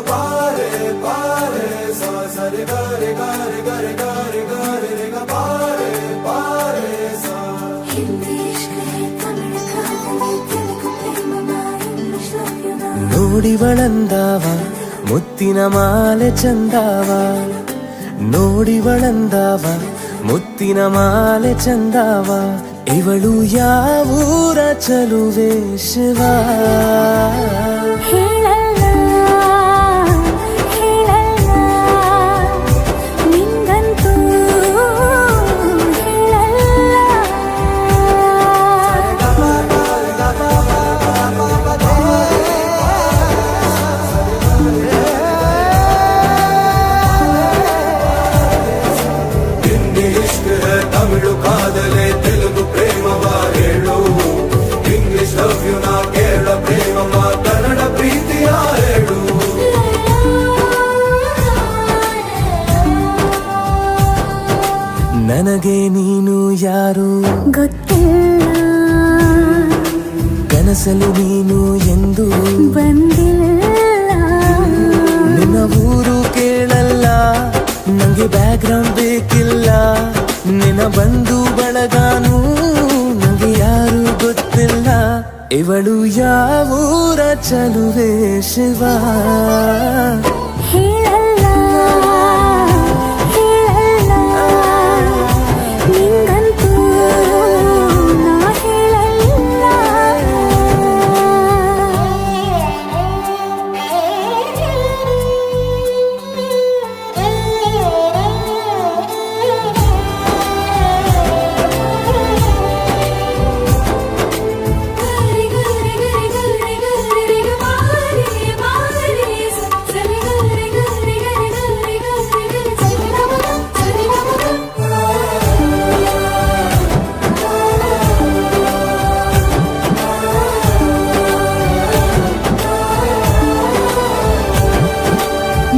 ಪಾರೆ ಪಾರೆ ಸಾ ಸರಿ ಗರಿ ಗರಿ ಗರಿ ಗರಿ ಗರಿ ರಿ ಗ ಪಾರೆ ಪಾರೆ ಸಾ ನೋಡಿವಳಂದಾವ ಮುತ್ತಿನ ಮಾಲೆ ಚಂದಾವ ನೋಡಿವಳಂದಾವ ಮುತ್ತಿನ ಮಾಲೆ ಚಂದಾವ ಇವಳು ಯಾವೂರ ಚಲುವೆ ಶಿವ ತಮಿಳು ಕಾದಲೆ ತೆಲುಗು ಪ್ರೇಮವ ಹೇಳು ಇಂಗ್ಲಿಷ್ ಲವ್ ಯು ನಾ ಕೇರಳ ಪ್ರೇಮವ ಕನ್ನಡ ಪ್ರೀತಿಯ ಹೇಳು ನನಗೆ ನೀನು ಯಾರು ಗೊತ್ತಿಲ್ಲ ಕನಸಲು ನೀನು ಎಂದು ಬಂದಿಲ್ಲ ನಿನ್ನ ಊರು ಕೇಳಲ್ಲ ನಂಗೆ ಬ್ಯಾಕ್ಗ್ರೌಂಡ್ ಬೇಕಿಲ್ಲ ನಿನ್ನ ಬಂಧು ಬಳಗಾನು ನಂಗೆ ಯಾರು ಗೊತ್ತಿಲ್ಲ ಇವಳು ಯಾವೂರ ಚಲುವೆ ಶಿವ ಹೇಳಲ್ಲ ಹೇಳಲ್ಲ ನಿಂಗಂತೂ ನಾ ಹೇಳಲ್ಲ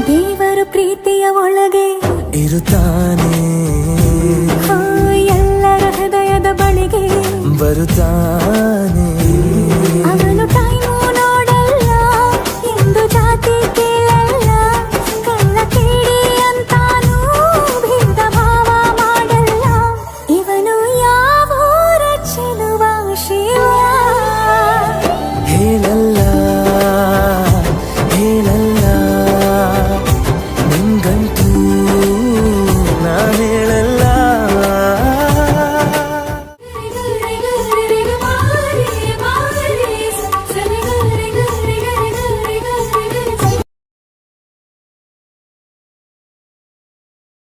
ದೇವರು ಪ್ರೀತಿಯ ಒಳಗೆ ಇರುತ್ತಾನೆ ಎಲ್ಲರ ಹೃದಯದ ಬಳಿಗೆ ಬರುತ್ತಾನೆ ಅವನು